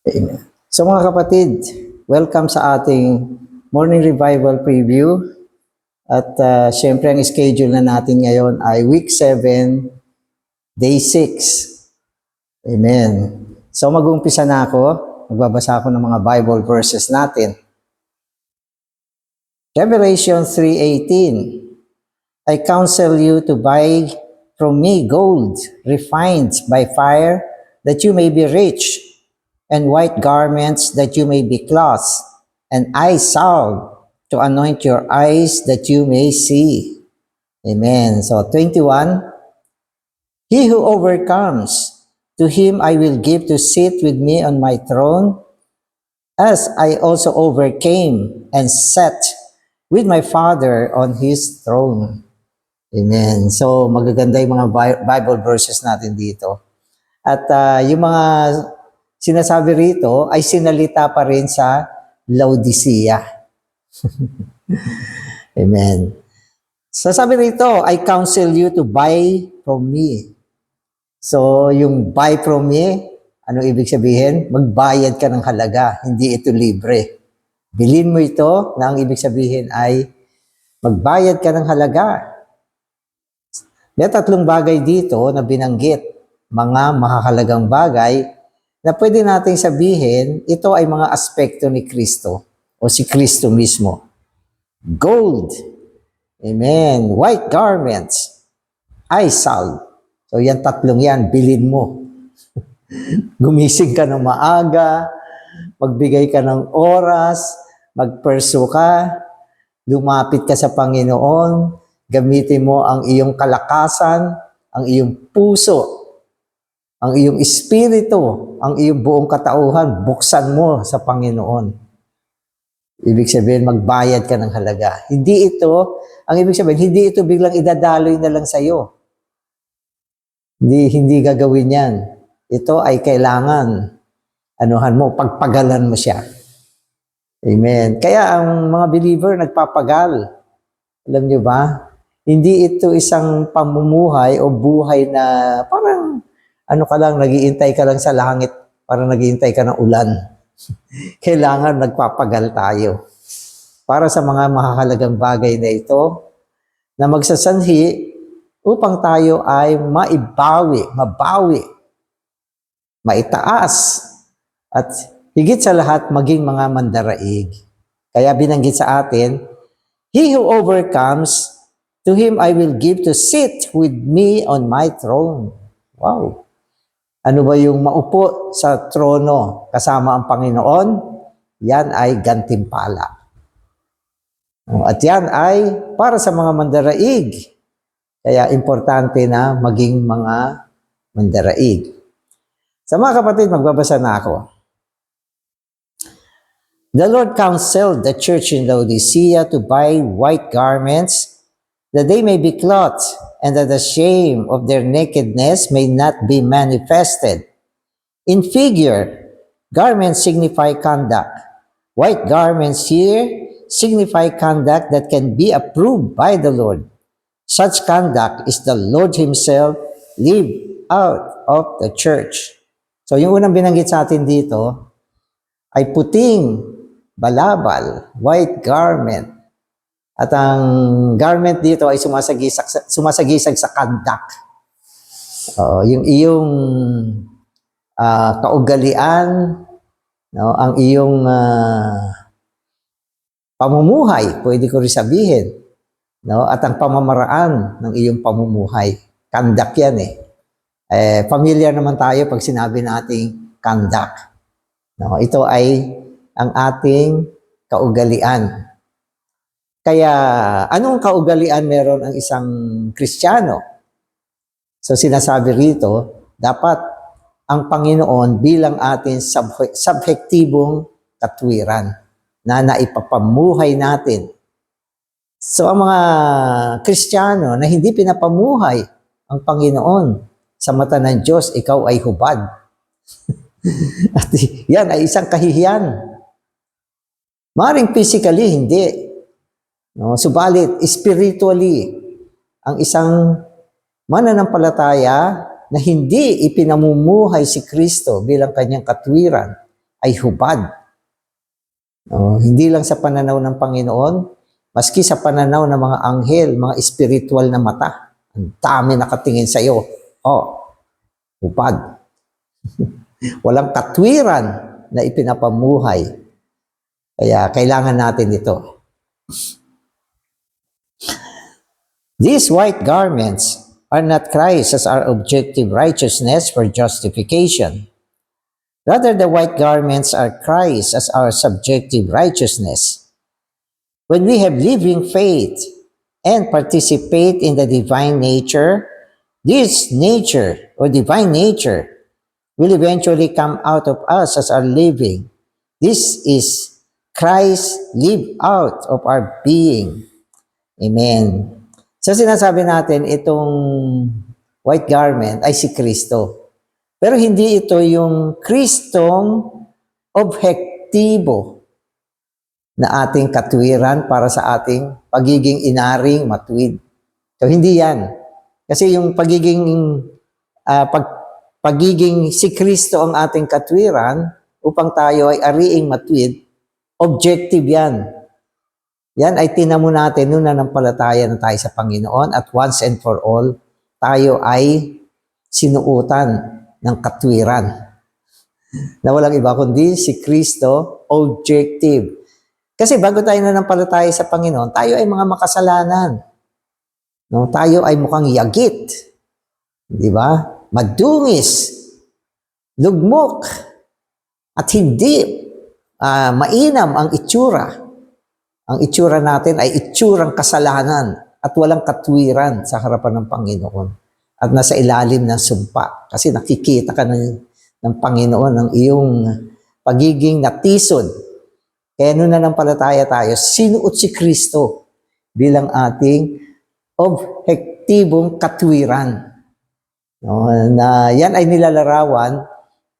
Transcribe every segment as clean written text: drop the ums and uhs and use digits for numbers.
Amen. So mga kapatid, welcome sa ating morning revival preview. At syempre ang schedule na natin ngayon ay week 7, day 6. Amen. So mag-uumpisa na ako. Magbabasa ako ng mga Bible verses natin. Revelation 3:18. I counsel you to buy from me gold refined by fire, that you may be rich, and white garments that you may be clothed, and eye salve to anoint your eyes that you may see. Amen. So 21, he who overcomes, to him I will give to sit with me on my throne, as I also overcame and sat with my Father on his throne. Amen. So magaganda yung mga Bible verses natin dito. At yung mga sinasabi rito ay sinalita pa rin sa Laodicea. Amen. So sabi rito, I counsel you to buy from me. So yung buy from me, ano ibig sabihin? Magbayad ka ng halaga, hindi ito libre. Bilhin mo ito na ang ibig sabihin ay magbayad ka ng halaga. May 3 bagay dito na binanggit, mga mahahalagang bagay na pwede nating sabihin, ito ay mga aspekto ni Kristo o si Kristo mismo. Gold, amen, white garments, eye salve. So yan 3 yan, bilhin mo. Gumising ka ng maaga, magbigay ka ng oras, magperso ka, lumapit ka sa Panginoon, gamitin mo ang iyong kalakasan, ang iyong puso, ang iyong espiritu, ang iyong buong katauhan, buksan mo sa Panginoon. Ibig sabihin, magbayad ka ng halaga. Hindi ito, ang ibig sabihin, hindi ito biglang idadaloy na lang sa'yo. Hindi gagawin yan. Ito ay kailangan, anuhan mo, pagpagalan mo siya. Amen. Kaya ang mga believer nagpapagal. Alam niyo ba? Hindi ito isang pamumuhay o buhay na parang ano ka lang, nag-iintay ka lang sa langit, parang nag-iintay ka ng ulan. Kailangan nagpapagal tayo. Para sa mga mahahalagang bagay na ito, na magsasanhi upang tayo ay mabawi, maitaas, at higit sa lahat, maging mga mandaraig. Kaya binanggit sa atin, he who overcomes, to him I will give to sit with me on my throne. Wow! Ano ba yung maupo sa trono kasama ang Panginoon? Yan ay gantimpala. At yan ay para sa mga mandaraig. Kaya importante na maging mga mandaraig. Sa mga kapatid, magbabasa na ako. The Lord counseled the church in Laodicea to buy white garments, that they may be clothed, and that the shame of their nakedness may not be manifested. In figure, garments signify conduct. White garments here signify conduct that can be approved by the Lord. Such conduct is the Lord Himself live out of the church. So yung unang binanggit sa atin dito ay puting, balabal, white garment. At ang garment dito ay sumasagisag sa conduct. Yung iyong kaugalian, no, ang iyong pamumuhay, pwede ko rin sabihin, no, at ang pamamaraan ng iyong pamumuhay. Conduct yan eh. Familiar naman tayo pag sinabi nating conduct. No, ito ay ang ating kaugalian. Kaya, anong kaugalian meron ang isang Kristiyano? So, sinasabi rito, dapat ang Panginoon bilang ating subjektibong katwiran na naipapamuhay natin. So, ang mga Kristiyano na hindi pinapamuhay ang Panginoon sa mata ng Diyos, ikaw ay hubad. At yan ay isang kahihiyan. Maring physically, hindi. No, subalit, spiritually, ang isang mananampalataya na hindi ipinamumuhay si Kristo bilang kanyang katwiran, ay hubad. Hindi lang sa pananaw ng Panginoon, maski sa pananaw ng mga anghel, mga spiritual na mata. Ang dami nakatingin sa iyo. Hubad. Walang katwiran na ipinapamuhay. Kaya kailangan natin ito. These white garments are not Christ as our objective righteousness for justification. Rather, the white garments are Christ as our subjective righteousness. When we have living faith and participate in the divine nature, this nature or divine nature will eventually come out of us as our living. This is Christ live out of our being. Amen. So sinasabi natin itong white garment ay si Kristo. Pero hindi ito yung Kristong objektibo na ating katwiran para sa ating pagiging inaring matuwid. So hindi yan. Kasi yung pagiging si Kristo ang ating katwiran upang tayo ay ariing matuwid, objective yan. Yan ay tinamo natin nung nanampalataya na tayo sa Panginoon at once and for all, tayo ay sinuutan ng katwiran. Na walang iba kundi si Kristo, objective. Kasi bago tayo nanampalataya sa Panginoon, tayo ay mga makasalanan. No? Tayo ay mukhang yagit. Di ba? Madungis. Lugmok. At hindi mainam ang itsura. Ang itsura natin ay itsurang kasalanan at walang katwiran sa harapan ng Panginoon. At nasa ilalim ng sumpa. Kasi nakikita ka ng Panginoon ng iyong pagiging natisod. Kaya nung nanampalataya tayo, sinuot si Kristo bilang ating objektibong katwiran. No, na yan ay nilalarawan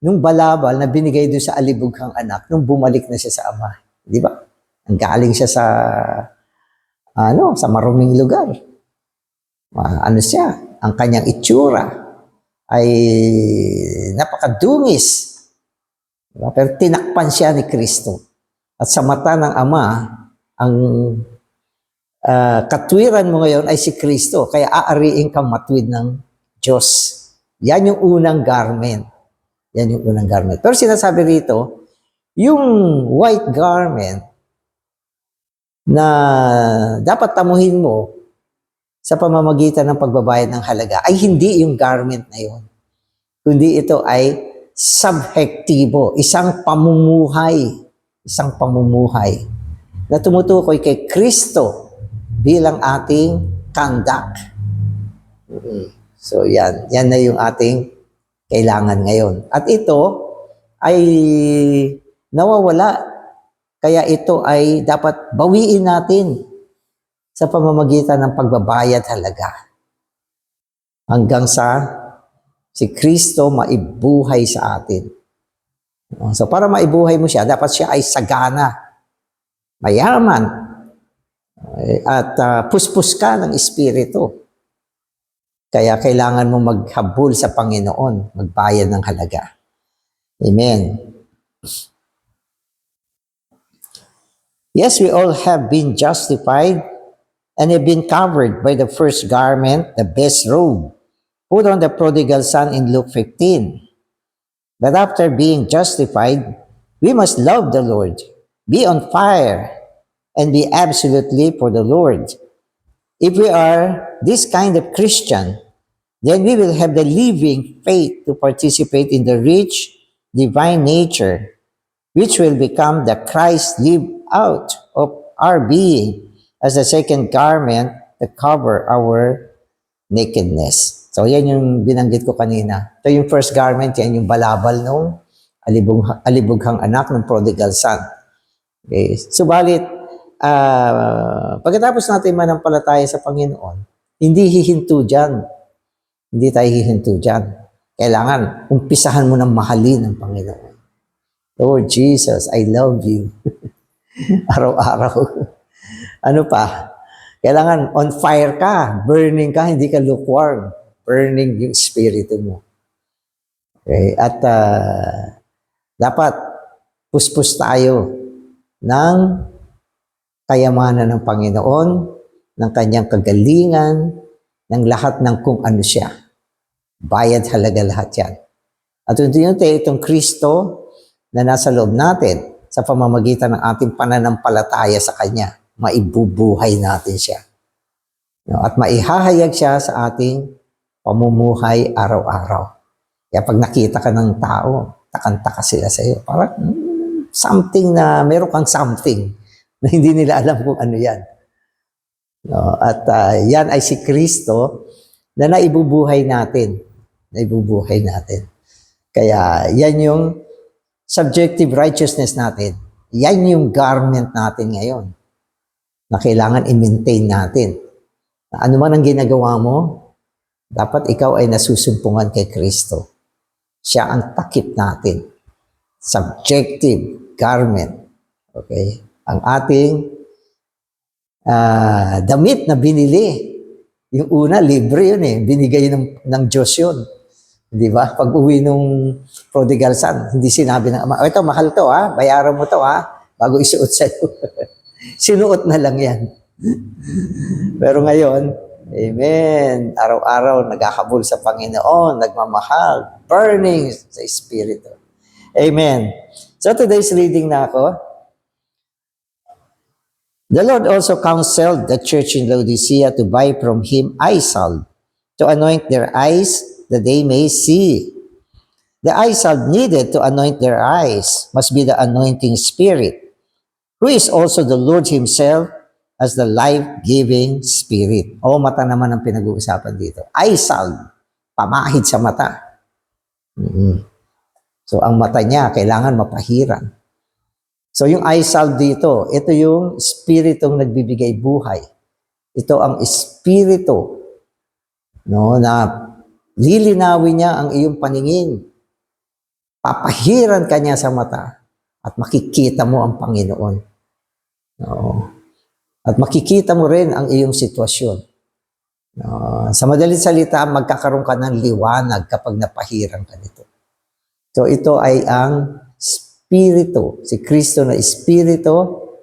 nung balabal na binigay doon sa alibughang anak nung bumalik na siya sa Ama. Di ba? Ang galing siya sa maruming lugar. Siya? Ang kanyang itsura ay napakadungis. Diba? Pero tinakpan siya ni Kristo. At sa mata ng Ama, ang katwiran mo ngayon ay si Kristo. Kaya aariin kang matuwid ng Diyos. Yan yung unang garment. Yan yung unang garment. Pero sinasabi rito, yung white garment na dapat tamuhin mo sa pamamagitan ng pagbabayad ng halaga ay hindi yung garment na yun. Kundi ito ay subjektibo, isang pamumuhay na tumutukoy kay Kristo bilang ating kandak. So yan na yung ating kailangan ngayon. At ito ay nawawala. Kaya ito ay dapat bawiin natin sa pamamagitan ng pagbabayad halaga. Hanggang sa si Kristo maibuhay sa atin. So para maibuhay mo siya, dapat siya ay sagana, mayaman, at puspos ka ng Espiritu. Kaya kailangan mo maghabol sa Panginoon, magbayad ng halaga. Amen. Yes, we all have been justified and have been covered by the first garment, the best robe, put on the prodigal son in Luke 15. But after being justified, we must love the Lord, be on fire, and be absolutely for the Lord. If we are this kind of Christian, then we will have the living faith to participate in the rich divine nature, which will become the Christ lived out of our being as the second garment to cover our nakedness. So yan yung binanggit ko kanina. Ito yung first garment, yan yung balabal nung alibughang anak ng prodigal son. Okay. Subalit, pagkatapos natin manampalataya sa Panginoon, hindi hihinto dyan. Hindi tayo hihinto dyan. Kailangan, umpisahan mo ng mahalin ng Panginoon. Lord Jesus, I love you. Araw-araw. Ano pa? Kailangan on fire ka, burning ka, hindi ka lukewarm. Burning yung spirito mo. Okay? At dapat puspos tayo ng kayamanan ng Panginoon, ng kanyang kagalingan, ng lahat ng kung ano siya. Bayad halaga lahat yan. At unti-unti itong Kristo na nasa loob natin sa pamamagitan ng ating pananampalataya sa Kanya, maibubuhay natin siya. No? At maihahayag siya sa ating pamumuhay araw-araw. Kaya pag nakita ka ng tao, takanta ka sila sa iyo. Parang something na, meron kang something na hindi nila alam kung ano yan. No? At yan ay si Kristo na naibubuhay natin. Naibubuhay natin. Kaya yan yung subjective righteousness natin. Yan yung garment natin ngayon na kailangan i-maintain natin. Ano man ang ginagawa mo, dapat ikaw ay nasusumpungan kay Kristo. Siya ang takip natin. Subjective garment. Okay? Ang ating damit na binili. Yung una, libre yun eh. Binigay ng Diyos yun. Di ba? Pag uwi nung prodigal son, hindi sinabi ng ama, ito, mahal to ha, bayaran mo to ha, bago isuot sa'yo. Sinuot na lang yan. Pero ngayon, amen, araw-araw nagkakabul sa Panginoon, nagmamahal, burning sa Espiritu. Amen. So today's reading na ako. The Lord also counseled the church in Laodicea to buy from him eye salve, to anoint their eyes that they may see. The eye salve needed to anoint their eyes must be the anointing Spirit, who is also the Lord himself as the life-giving Spirit. O, mata naman ang pinag-uusapan dito. Eye salve, pamahid sa mata. So, ang mata niya, kailangan mapahiran. So, yung eye salve dito, ito yung Spiritong nagbibigay buhay. Ito ang Espiritu, no, na lilinawin niya ang iyong paningin. Papahiran ka niya sa mata at makikita mo ang Panginoon. No. At makikita mo rin ang iyong sitwasyon. No. Sa madaling salita, magkakaroon ka ng liwanag kapag napahiran ka nito. So ito ay ang Espiritu. Si Kristo na Espiritu,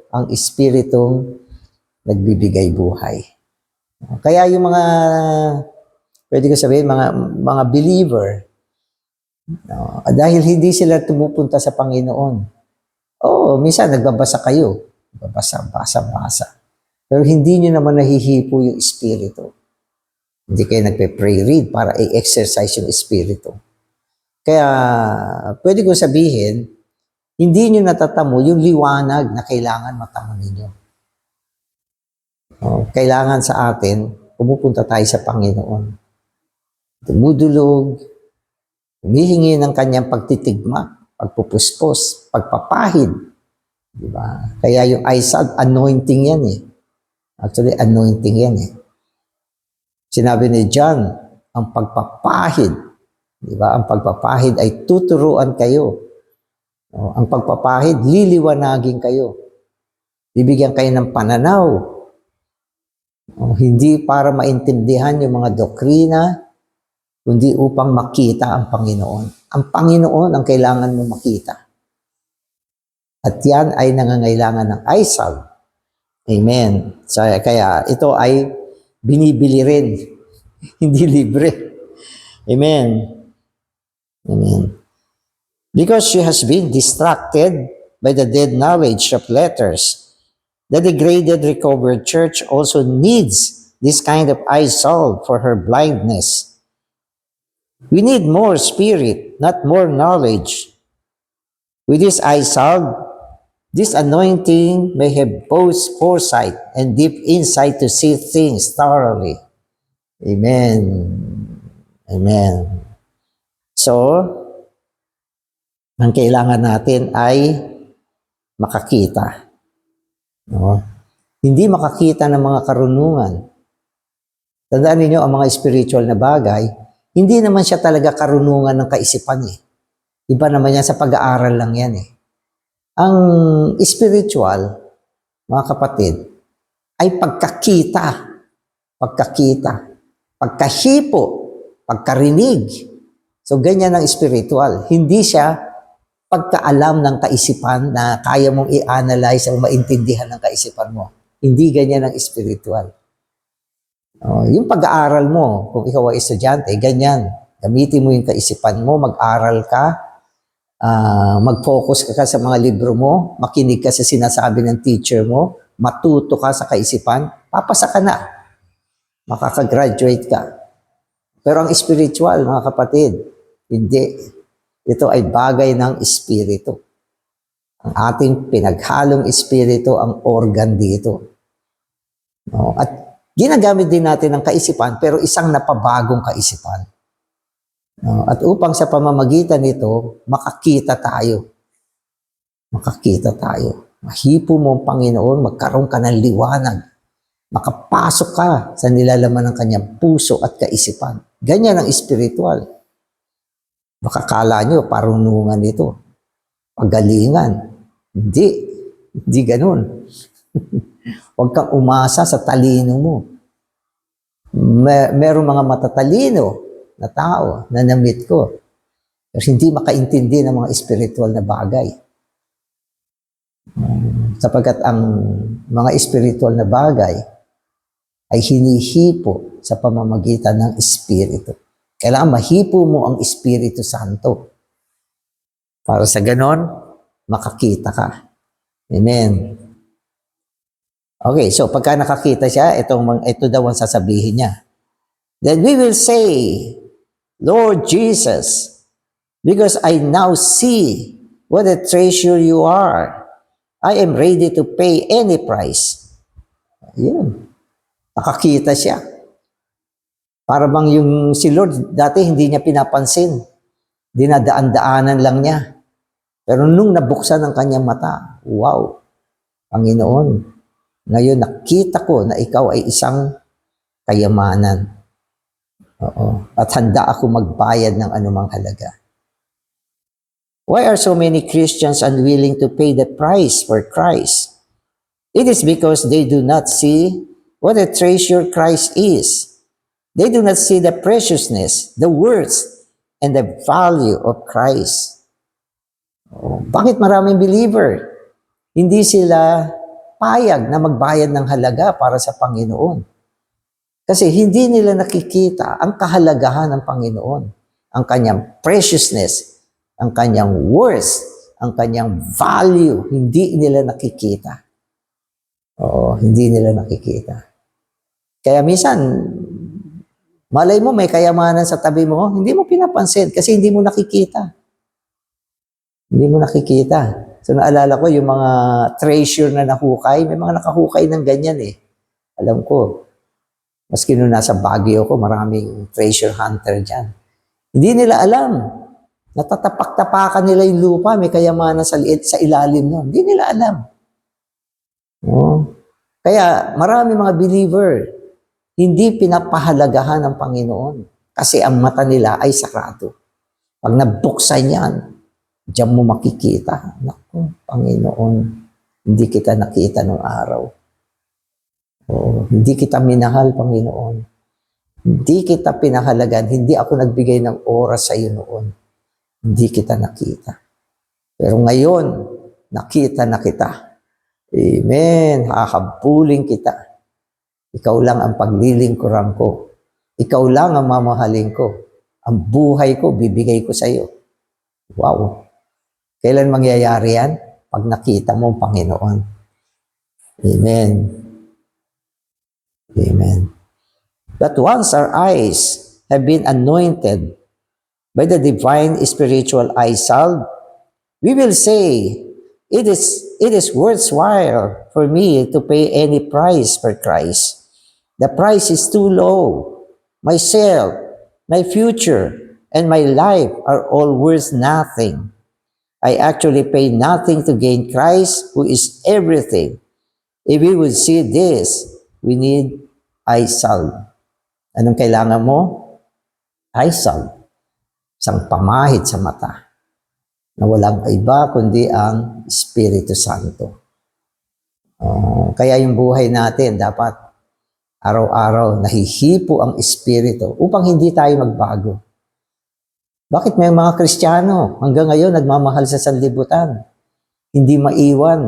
ang Espiritong nagbibigay buhay. Kaya yung mga, pwede ko sabihin, mga believer, no, dahil hindi sila tumupunta sa Panginoon. Minsan nagbabasa kayo. Basa. Pero hindi nyo naman nahihipo yung Espiritu. Hindi kayo nagpe-pray read para i-exercise yung Espiritu. Kaya, pwede ko sabihin, hindi nyo natatamo yung liwanag na kailangan matamo ninyo. Kailangan sa atin, pumupunta tayo sa Panginoon. Dumudulog, humihingi ng kanyang pagtitigma, pagpupuspos, pagpapahid. Diba? Kaya yung eye salve, anointing yan eh. Actually, anointing yan eh. Sinabi ni John, ang pagpapahid, diba? Ang pagpapahid ay tuturuan kayo. Ang pagpapahid, liliwanagin kayo. Bibigyan kayo ng pananaw. Hindi para maintindihan yung mga doktrina, kundi upang makita ang Panginoon. Ang Panginoon ang kailangan mo makita. At yan ay nangangailangan ng eye salve. Amen. So, kaya ito ay binibili rin. Hindi libre. Amen. Amen. Because she has been distracted by the dead knowledge of letters, the degraded, recovered church also needs this kind of eye salve for her blindness. We need more spirit, not more knowledge. With this eye salve, this anointing may have both foresight and deep insight to see things thoroughly. Amen. Amen. So, ang kailangan natin ay makakita. No? Hindi makakita ng mga karunungan. Tandaan niyo ang mga spiritual na bagay, hindi naman siya talaga karunungan ng kaisipan eh. Iba naman yan sa pag-aaral lang yan eh. Ang spiritual, mga kapatid, ay pagkakita, pagkahipo, pagkarinig. So ganyan ang spiritual. Hindi siya pagkaalam ng kaisipan na kaya mong i-analyze o maintindihan ng kaisipan mo. Hindi ganyan ang spiritual. Yung pag-aaral mo, kung ikaw ay estudyante, ganyan. Gamitin mo yung kaisipan mo, mag-aral ka, mag-focus ka sa mga libro mo, makinig ka sa sinasabi ng teacher mo, matuto ka sa kaisipan, papasa ka na. Makakagraduate ka. Pero ang spiritual, mga kapatid, hindi. Ito ay bagay ng espiritu. Ang ating pinaghalong espiritu ang organ dito. At ginagamit din natin ang kaisipan, pero isang napabagong kaisipan. At upang sa pamamagitan nito, makakita tayo. Makakita tayo. Mahipo mo ang Panginoon, magkaroon ka ng liwanag. Makapasok ka sa nilalaman ng kanyang puso at kaisipan. Ganyan ang spiritual. Makakala nyo, parunungan ito. Pagalingan. Hindi ganun. Huwag kang umasa sa talino mo. Merong mga matatalino na tao na na-meet ko. Pero hindi makaintindi ng mga spiritual na bagay. Sapagkat ang mga spiritual na bagay ay hinihipo sa pamamagitan ng Espiritu. Kailangan mahipo mo ang Espiritu Santo. Para sa ganon, makakita ka. Amen. Okay, so pagka nakakita siya, ito daw ang sasabihin niya. Then we will say, Lord Jesus, because I now see what a treasure you are. I am ready to pay any price. Yun. Nakakita siya. Para bang yung si Lord, dati hindi niya pinapansin. Dinadaan-daanan lang niya. Pero nung nabuksan ang kanyang mata, wow, Panginoon, ngayon nakita ko na ikaw ay isang kayamanan. Oo. At handa ako magbayad ng anumang halaga. Why are so many Christians unwilling to pay the price for Christ? It is because they do not see what a treasure Christ is. They do not see the preciousness, the worth, and the value of Christ. Bakit maraming believer? Hindi sila payag na magbayad ng halaga para sa Panginoon. Kasi hindi nila nakikita ang kahalagahan ng Panginoon, ang kanyang preciousness, ang kanyang worth, ang kanyang value. Hindi nila nakikita. Hindi nila nakikita. Kaya minsan, malay mo may kayamanan sa tabi mo, hindi mo pinapansin kasi hindi mo nakikita. Hindi mo nakikita. So naalala ko yung mga treasure na nahukay, may mga nakahukay ng ganyan eh. Alam ko, maski nung nasa Baguio ko, maraming treasure hunter dyan. Hindi nila alam. Natatapak-tapakan nila yung lupa, may kayamanan sa ilalim nun. Hindi nila alam. Kaya marami mga believer, hindi pinapahalagahan ng Panginoon kasi ang mata nila ay sarado. Pag nabuksan yan, diyan mo makikita, naku, Panginoon, hindi kita nakita nung araw. Hindi kita minahal, Panginoon. Hindi kita pinahalagan, hindi ako nagbigay ng oras sa iyo noon. Hindi kita nakita. Pero ngayon, nakita na kita. Amen. Hahabulin kita. Ikaw lang ang paglilingkuran ko. Ikaw lang ang mamahalin ko. Ang buhay ko, bibigay ko sa iyo. Wow. Kailan mangyayari yan? Pag nakita mo ang Panginoon. Amen. Amen. But once our eyes have been anointed by the divine spiritual eye salve, we will say, it is worthwhile for me to pay any price for Christ. The price is too low. Myself, my future, and my life are all worth nothing. I actually pay nothing to gain Christ, who is everything. If we would see this, we need eye salve. Anong kailangan mo? Eye salve. Isang pamahid sa mata na walang iba kundi ang Espiritu Santo. Kaya yung buhay natin dapat araw-araw nahihipo ang Espiritu upang hindi tayo magbago. Bakit may mga Kristiyano hanggang ngayon nagmamahal sa sanlibutan? Hindi maiwan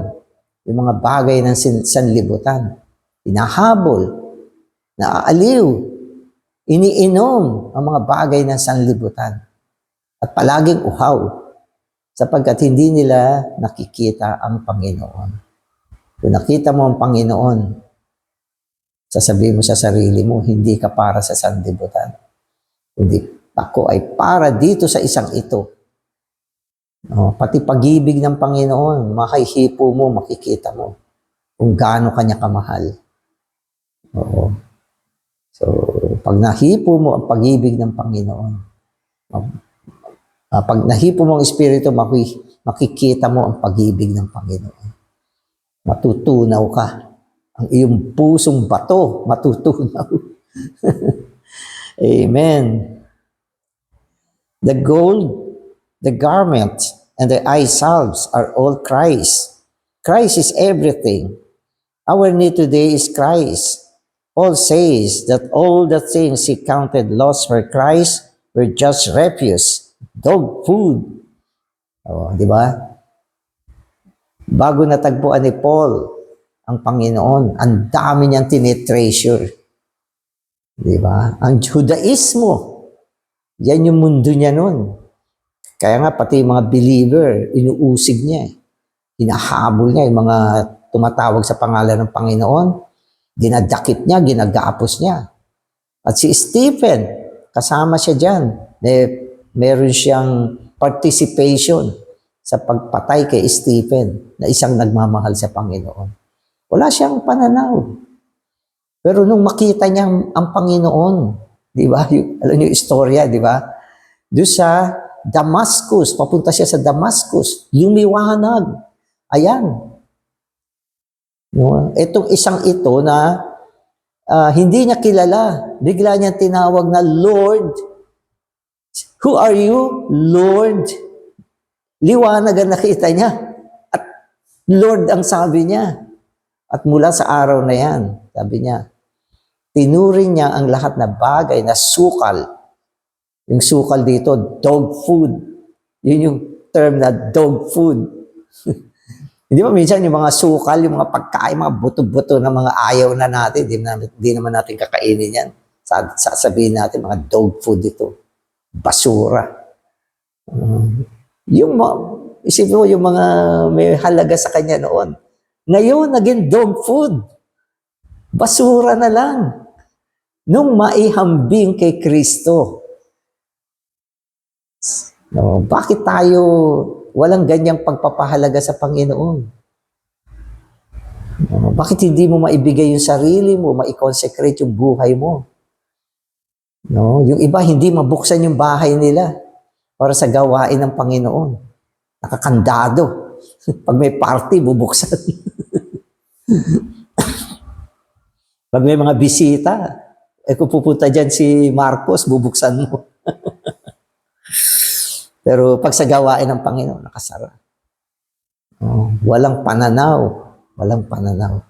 yung mga bagay ng sanlibutan. Hinahabol, naaaliw, iniinom ang mga bagay ng sanlibutan. At palaging uhaw sapagkat hindi nila nakikita ang Panginoon. Kung nakita mo ang Panginoon, sasabihin mo sa sarili mo, hindi ka para sa sanlibutan. Kundi ako ay para dito sa isang ito. Pati pag-ibig ng Panginoon, makihipo mo, makikita mo kung gaano kanya kamahal. Oo. So, pag nahipo mo ang pag-ibig ng Panginoon, pag nahipo mo ang Espiritu, makikita mo ang pag-ibig ng Panginoon. Matutunaw ka. Ang iyong pusong bato, matutunaw. Amen. The gold, the garment, and the eye salves are all Christ. Christ is everything. Our need today is Christ. Paul says that all the things he counted lost for Christ were just refuse, dog food. Di ba? Bago natagpuan ni Paul ang Panginoon, ang dami niyang tinitreasure. Di ba? Ang Judaismo, yan yung mundo niya nun. Kaya nga pati yung mga believer, inuusig niya. Hinahabol niya yung mga tumatawag sa pangalan ng Panginoon. Dinadakip niya, ginagapos niya. At si Stephen, kasama siya dyan. Meron siyang participation sa pagpatay kay Stephen na isang nagmamahal sa Panginoon. Wala siyang pananaw. Pero nung makita niya ang Panginoon, di ba? Alam niyo yung istorya, di ba? Doon sa Damascus, papunta siya sa Damascus, lumiwanag. Ayan. No? Itong isang ito na hindi niya kilala, bigla niya tinawag na Lord. Who are you? Lord. Liwanag ang nakita niya. At Lord ang sabi niya. At mula sa araw na yan, sabi niya, tinuring niya ang lahat na bagay na sukal. Yung sukal dito, dog food. Yun yung term na dog food. Hindi ba minsan yung mga sukal, yung mga pagkain, mga buto-buto na mga ayaw na natin, di naman natin kakainin yan. Sasabihin natin, mga dog food ito. Basura. Isipin mo yung mga may halaga sa kanya noon. Ngayon, naging dog food. Basura na lang. Nung maihambing kay Kristo. No, bakit tayo walang ganyang pagpapahalaga sa Panginoon? No, bakit hindi mo maibigay yung sarili mo, ma-consecrate yung buhay mo? No, yung iba hindi mabuksan yung bahay nila para sa gawain ng Panginoon. Nakakandado. Pag may party, bubuksan. Pag may mga bisita, kung pupunta dyan si Marcos, bubuksan mo. Pero pag sa gawain ng Panginoon, nakasara. Walang pananaw. Walang pananaw.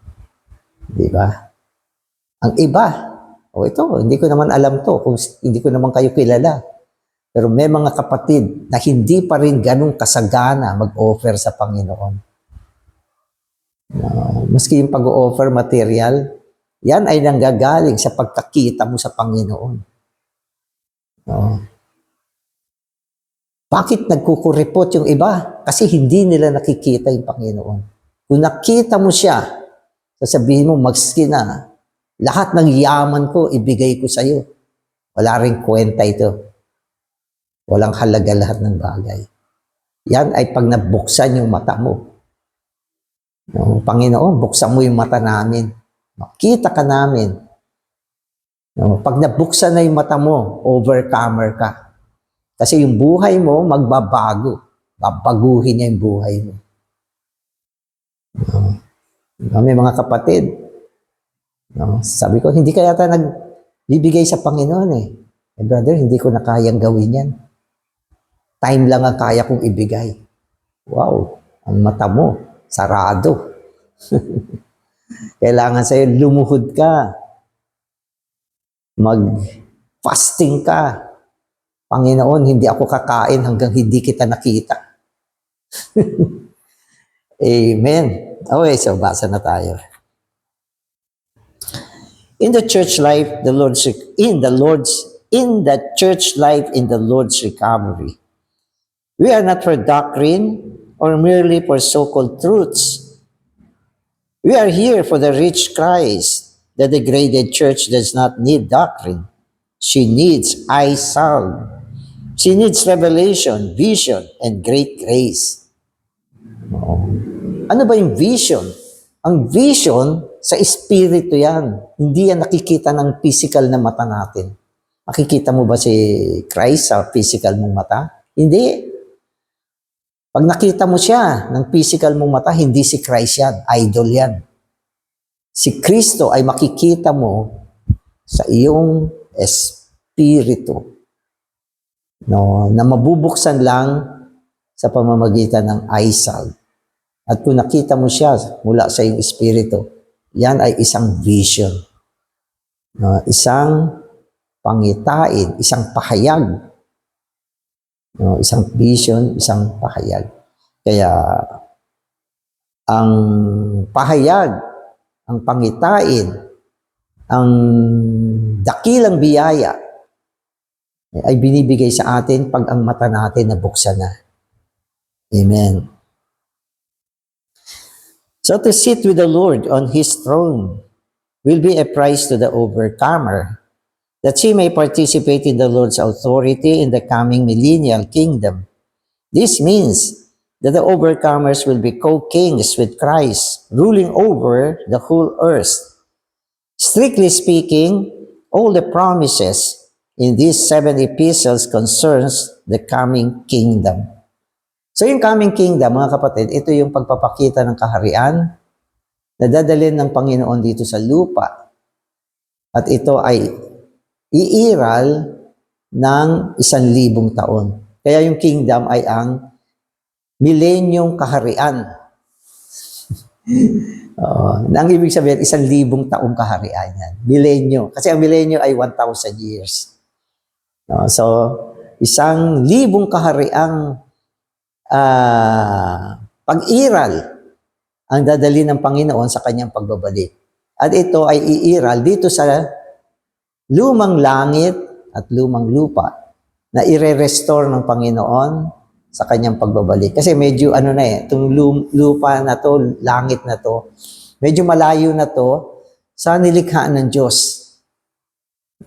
Di ba? Ang iba, ito, hindi ko naman alam to, kung hindi ko naman kayo kilala. Pero may mga kapatid na hindi pa rin ganun kasagana mag-offer sa Panginoon. Maski yung pag-offer material, yan ay nanggagaling sa pagkakita mo sa Panginoon. Bakit nagkukuripot yung iba? Kasi hindi nila nakikita yung Panginoon. Kung nakita mo siya, sasabihin mo, maski na, lahat ng yaman ko, ibigay ko sa'yo. Wala rin kwenta ito. Walang halaga lahat ng bagay. Yan ay pag nabuksan yung mata mo. Panginoon, buksan mo yung mata namin. Makita ka namin. Pag nabuksan na yung mata mo, overcomer ka. Kasi yung buhay mo, magbabago. Babaguhin niya yung buhay mo. May mga kapatid. Sabi ko, hindi kaya tayo nagbibigay sa Panginoon eh. Brother, hindi ko na kayang gawin yan. Time lang ang kaya kong ibigay. Wow, ang mata mo, sarado. Kailangan sa'yo, lumuhod ka. Mag-fasting ka. Panginoon, hindi ako kakain hanggang hindi kita nakita. Amen. Okay, so basa na tayo. In the church life, in the church life, in the Lord's recovery, we are not for doctrine or merely for so-called truths. We are here for the rich Christ. The degraded church does not need doctrine. She needs eye salve. She needs revelation, vision, and great grace. Ano ba yung vision? Ang vision, sa espiritu yan. Hindi yan nakikita ng physical na mata natin. Makikita mo ba si Christ sa physical mong mata? Hindi. Pag nakita mo siya ng physical mong mata, hindi si Christ yan. Idol yan. Si Kristo ay makikita mo sa iyong espiritu. No, na mabubuksan lang sa pamamagitan ng eye salve. At kung nakita mo siya mula sa iyong espiritu, yan ay isang vision. No, isang pangitain, isang pahayag. No, isang vision, isang pahayag. Kaya ang pahayag, ang pangitain, ang dakilang biyaya ay binibigay sa atin pag ang mata natin nabuksan na. Amen. So to sit with the Lord on His throne will be a prize to the overcomer, that she may participate in the Lord's authority in the coming millennial kingdom. This means that the overcomers will be co-kings with Christ, ruling over the whole earth. Strictly speaking, all the promises in these 7 epistles concerns the coming kingdom. So yung coming kingdom, mga kapatid, ito yung pagpapakita ng kaharian na dadalhin ng Panginoon dito sa lupa. At ito ay iiral ng 1,000 taon. Kaya yung kingdom ay ang milenyong kaharian. Ang ibig sabihin, 1,000 taong kaharian yan. Milenyo. Kasi ang milenyo ay 1,000 years. So, 1,000 kahariang pag-iral ang dadali ng Panginoon sa kanyang pagbabalik. At ito ay iiral dito sa lumang langit at lumang lupa na ire-restore ng Panginoon sa kanyang pagbabalik. Kasi medyo itong lupa na to, langit na to, medyo malayo na to sa nilikhaan ng Diyos.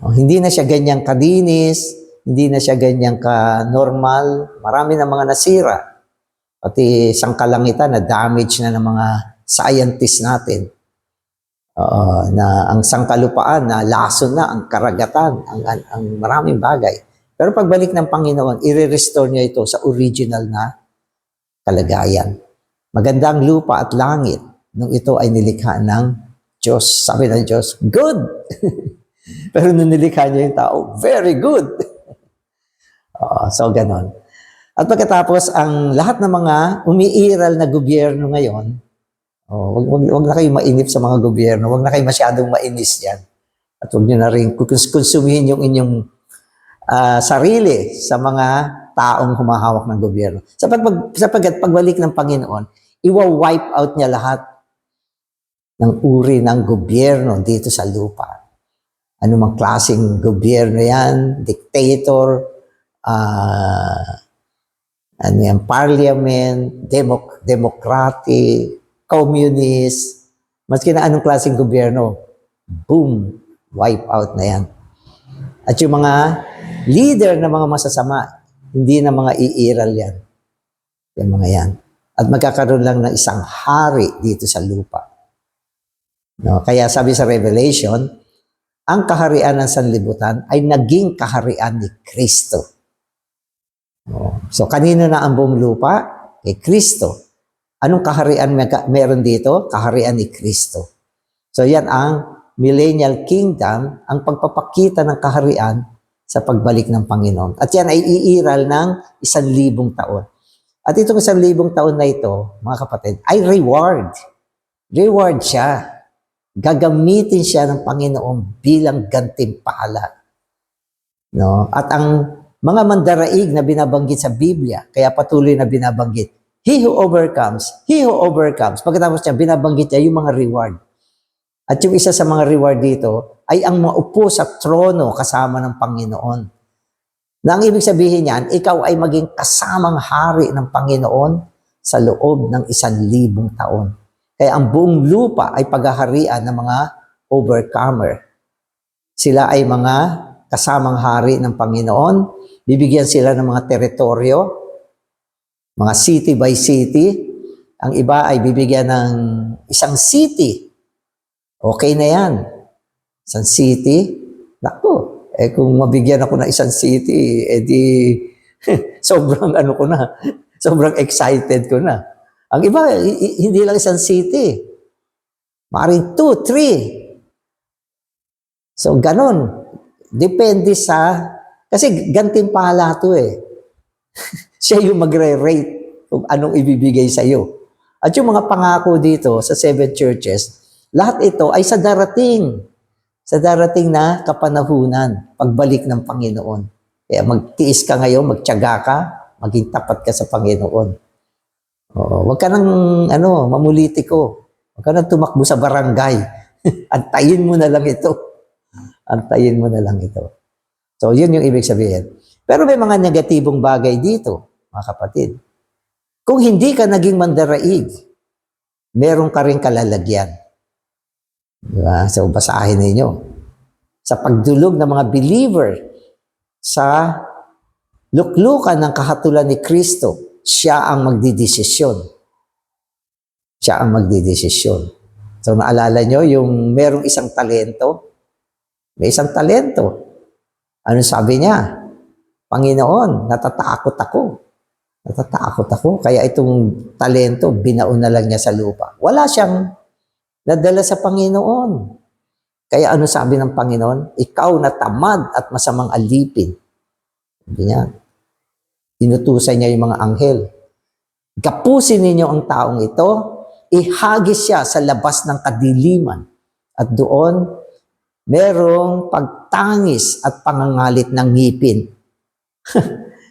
Hindi na siya ganyang kadinis, hindi na siya ganyang ka-normal. Marami na mga nasira. Pati isang kalangitan na damage na ng mga scientists natin. Na ang sangkalupaan na lason na, ang karagatan, ang maraming bagay. Pero pagbalik ng Panginoon, i-restore niya ito sa original na kalagayan. Magandang lupa at langit nung ito ay nilikha ng Diyos. Sabi ng Diyos, good! Pero nung nilikha niya yung tao, very good! So, ganon. At pagkatapos, ang lahat ng mga umiiral na gobyerno ngayon, wag na kayo mainip sa mga gobyerno, wag na kayo masyadong mainis yan. At wag nyo na rin konsumihin yung inyong sarili sa mga taong humahawak ng gobyerno. Sapagkat pagbalik ng Panginoon, iwa-wipe out niya lahat ng uri ng gobyerno dito sa lupa. Ano mang klaseng gobyerno yan, dictator, parliament, democratic, communist, maski na anong klaseng gobyerno, boom, wipe out na yan. At yung mga leader na mga masasama, hindi na mga iiral yan. Yung mga yan. At magkakaroon lang ng isang hari dito sa lupa. No? Kaya sabi sa Revelation, ang kaharian ng sanlibutan ay naging kaharian ni Kristo. No? So, kanino na ang buong lupa? Kay Kristo. Anong kaharian meron dito? Kaharian ni Kristo. So, yan ang millennial kingdom, ang pagpapakita ng kaharian sa pagbalik ng Panginoon. At yan ay iiral ng 1,000 taon. At itong 1,000 taon na ito, mga kapatid, ay reward. Reward siya. Gagamitin siya ng Panginoon bilang gantimpala. No? At ang mga mandaraig na binabanggit sa Biblia, kaya patuloy na binabanggit. He who overcomes. Pagkatapos niya, binabanggit niya yung mga reward. At yung isa sa mga reward dito ay ang maupo sa trono kasama ng Panginoon. Na ang ibig sabihin niyan, ikaw ay maging kasamang hari ng Panginoon sa loob ng 1,000 taon. Kaya ang buong lupa ay paghaharian ng mga overcomer. Sila ay mga kasamang hari ng Panginoon. Bibigyan sila ng mga teritoryo, mga city by city. Ang iba ay bibigyan ng isang city. Okay na yan. Isang city. Naku, kung mabigyan ako ng isang city, edi sobrang sobrang excited ko na. Ang iba, hindi lang isang city. Maaaring 2, 3. So, ganun. Depende kasi gantimpala to eh. Siya yung magre-rate kung anong ibibigay sa'yo. At yung mga pangako dito sa 7 churches, lahat ito ay sa darating na kapanahunan, pagbalik ng Panginoon. Kaya magtiis ka ngayon, magtiyaga ka, maging tapat ka sa Panginoon. Huwag ka nang mamulitiko. Huwag ka nang tumakbo sa barangay. Antayin mo na lang ito. So, yun yung ibig sabihin. Pero may mga negatibong bagay dito, mga kapatid. Kung hindi ka naging mandaraig, meron ka rin kalalagyan. Diba? So, basahin ninyo. Sa pagdulog ng mga believer sa luklukan ng kahatulan ni Kristo, siya ang magdidesisyon. So, naalala nyo, yung merong isang talento, may isang talento. Ano sabi niya? Panginoon, natatakot ako. Kaya itong talento, binaon na lang niya sa lupa. Wala siyang nadala sa Panginoon. Kaya ano sabi ng Panginoon? Ikaw na tamad at masamang alipin. Sabi niya, inutusan niya yung mga anghel. Gapusin ninyo ang taong ito, ihagis siya sa labas ng kadiliman. At doon, merong pagtangis at pangangalit ng ngipin.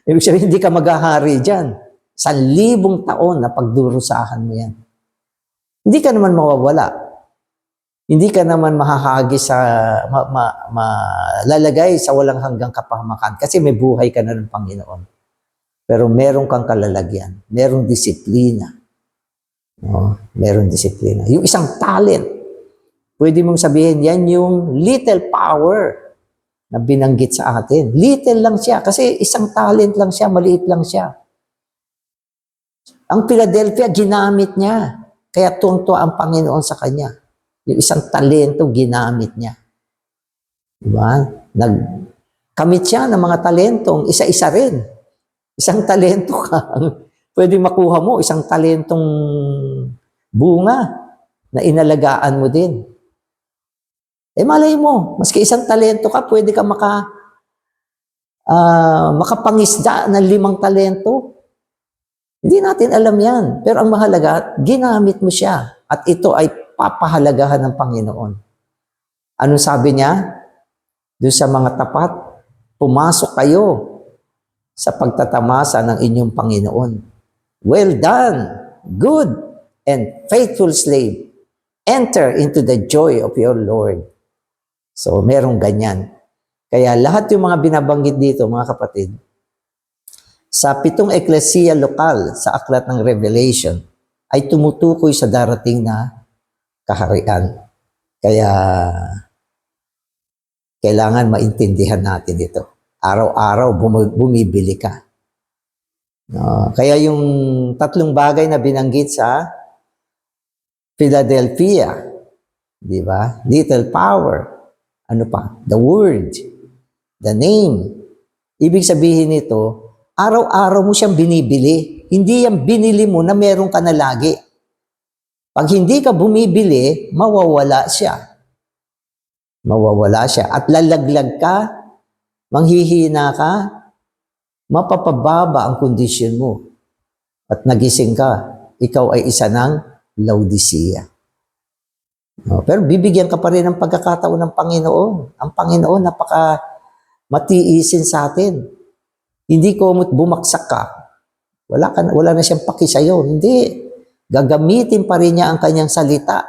Ibig sabihin, hindi ka maghahari dyan. 1,000 taon na pagdurusahan mo yan. Hindi ka naman mawawala. Hindi ka naman mahahagi malalagay sa walang hanggang kapahamakan kasi may buhay ka na ng Panginoon. Pero meron kang kalalagyan. Merong disiplina. Merong disiplina. Yung isang talent, pwede mong sabihin, yan yung little power na binanggit sa atin. Little lang siya kasi isang talent lang siya, maliit lang siya. Ang Philadelphia, ginamit niya. Kaya tuwang-tuwa ang Panginoon sa kanya. Yung isang talento, ginamit niya. Diba? Nagkamit siya ng mga talentong isa-isa rin. Isang talento ka. Pwede makuha mo, isang talentong bunga na inalagaan mo din. Malay mo, maski isang talento ka, pwede ka makapangisda ng 5 talento. Hindi natin alam yan. Pero ang mahalaga, ginamit mo siya. At ito ay papahalagahan ng Panginoon. Ano sabi niya? Doon sa mga tapat, pumasok kayo sa pagtatamasa ng inyong Panginoon. Well done, good and faithful slave. Enter into the joy of your Lord. So, merong ganyan. Kaya lahat yung mga binabanggit dito, mga kapatid, sa 7 eklesiya lokal sa aklat ng Revelation, ay tumutukoy sa darating na kaharian. Kaya, kailangan maintindihan natin ito. Araw-araw, bumibili ka. Kaya yung 3 bagay na binanggit sa Philadelphia, di ba? Little power. Ano pa? The word. The name. Ibig sabihin nito, araw-araw mo siyang binibili. Hindi yan binili mo na meron ka na lagi. Pag hindi ka bumibili, mawawala siya. At lalaglag ka, manghihina ka, mapapababa ang kondisyon mo. At nagising ka, ikaw ay isa ng Laodicea. Pero bibigyan ka pa rin ng pagkakataon ng Panginoon. Ang Panginoon, napaka matiisin sa atin. Hindi komot bumagsak ka, wala na siyang paki sa'yo. Hindi. Gagamitin pa rin niya ang kanyang salita.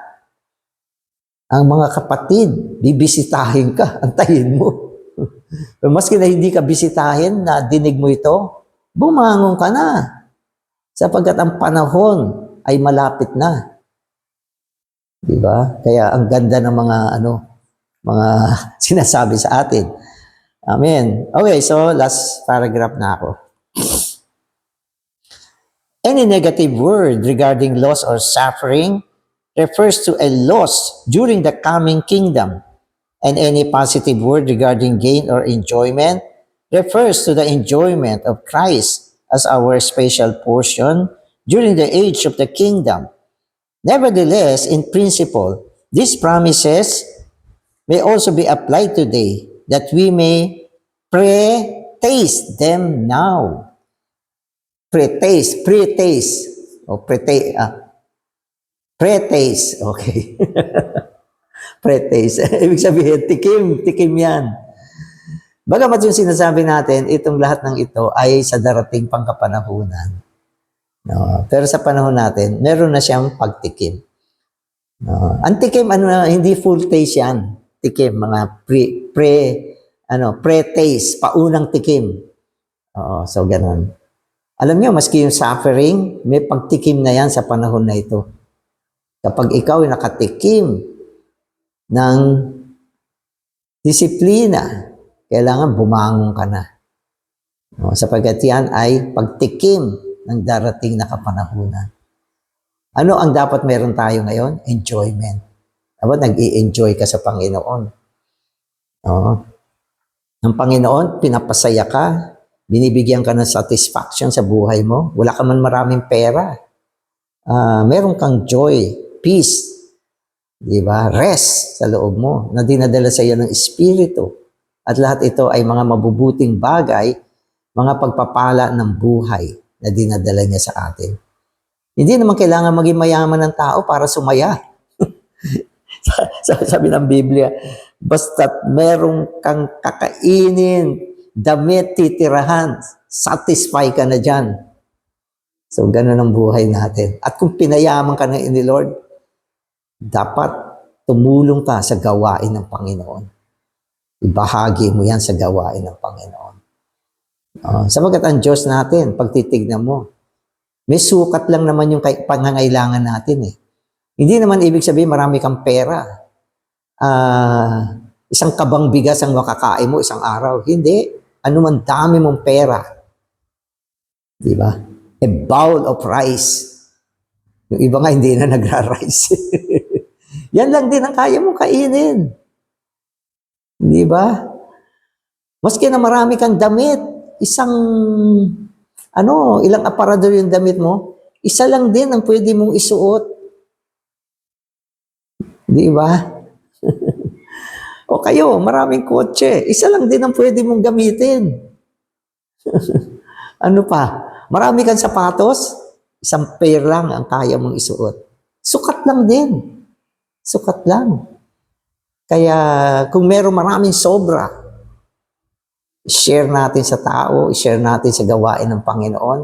Ang mga kapatid, bibisitahin ka, antayin mo. Maski na hindi ka bisitahin, na dinig mo ito, bumangon ka na. Sapagkat ang panahon ay malapit na. Diba? Kaya ang ganda ng mga sinasabi sa atin. Amen. Okay, so last paragraph na ako. Any negative word regarding loss or suffering refers to a loss during the coming kingdom, and any positive word regarding gain or enjoyment refers to the enjoyment of Christ as our special portion during the age of the kingdom. Nevertheless, in principle, these promises may also be applied today, that we may pre-taste them now. Pre-taste, okay. Pre-taste. Ibig sabihin, tikim yan. Bagamat yung sinasabi natin, itong lahat ng ito ay sa darating pangkapanahunan. No? Pero sa panahon natin, meron na siyang pagtikim. No? Ang tikim, hindi full taste yan. Tikim, mga pre-taste, paunang tikim. So ganun. Alam niyo, maski yung suffering, may pagtikim na yan sa panahon na ito. Kapag ikaw ay nakatikim ng disiplina, kailangan bumangon ka na. Sapagkat yan ay pagtikim ng darating na kapanahunan. Ano ang dapat meron tayo ngayon? Enjoyment. Dapat nag-i-enjoy ka sa Panginoon. Ang Panginoon, pinapasaya ka, binibigyan ka ng satisfaction sa buhay mo. Wala ka man maraming pera. Meron kang joy, peace, di ba? Rest sa loob mo na dinadala sa iyo ng Espiritu. At lahat ito ay mga mabubuting bagay, mga pagpapala ng buhay na dinadala niya sa atin. Hindi naman kailangan maging mayaman ng tao para sumaya. Sabi ng Biblia, basta't merong kang kakainin, damit, titirahan, satisfy ka na dyan. So, ganun ang buhay natin. At kung pinayaman ka ng ni Lord, dapat tumulong ka sa gawain ng Panginoon. Ibahagi mo yan sa gawain ng Panginoon. Sabagat ang Diyos natin, pag titignan mo, may sukat lang naman yung pangangailangan natin eh. Hindi naman ibig sabihin marami kang pera. Isang kabang bigas ang makakain mo isang araw. Hindi. Ano man dami mong pera. Di ba? A bowl of rice. Yung iba nga hindi na nagra-rice. Yan lang din ang kaya mong kainin. Di ba? Maski na marami kang damit, ilang aparador yung damit mo, isa lang din ang pwede mong isuot. Di ba? O kayo, maraming kotse, isa lang din ang pwede mong gamitin. Ano pa? Marami kang sapatos, isang pair lang ang kaya mong isuot. Sukat lang din. Sukat lang. Kaya kung meron maraming sobra, share natin sa tao, share natin sa gawain ng Panginoon.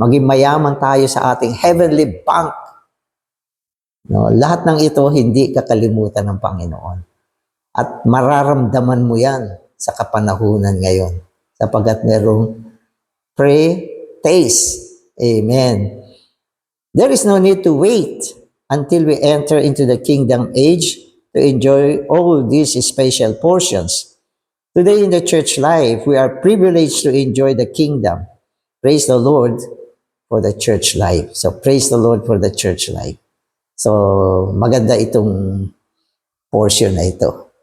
Maging mayaman tayo sa ating heavenly bank. No, lahat ng ito hindi kakalimutan ng Panginoon. At mararamdaman mo yan sa kapanahunan ngayon. Sapagkat merong pre-taste. Amen. There is no need to wait until we enter into the kingdom age to enjoy all these special portions. Today in the church life, we are privileged to enjoy the kingdom. Praise the Lord for the church life. So praise the Lord for the church life. So maganda itong portion na ito.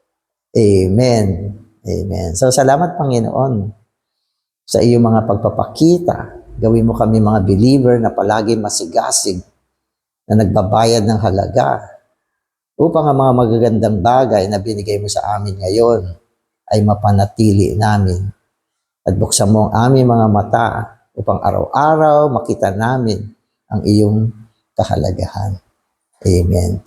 Amen. Amen. So salamat Panginoon sa iyong mga pagpapakita. Gawin mo kami mga believer na palagi masigasig na nagbabayad ng halaga upang ang mga magagandang bagay na binigay mo sa amin ngayon ay mapanatili namin. At buksan mo ang aming mga mata upang araw-araw makita namin ang iyong kahalagahan. Amen.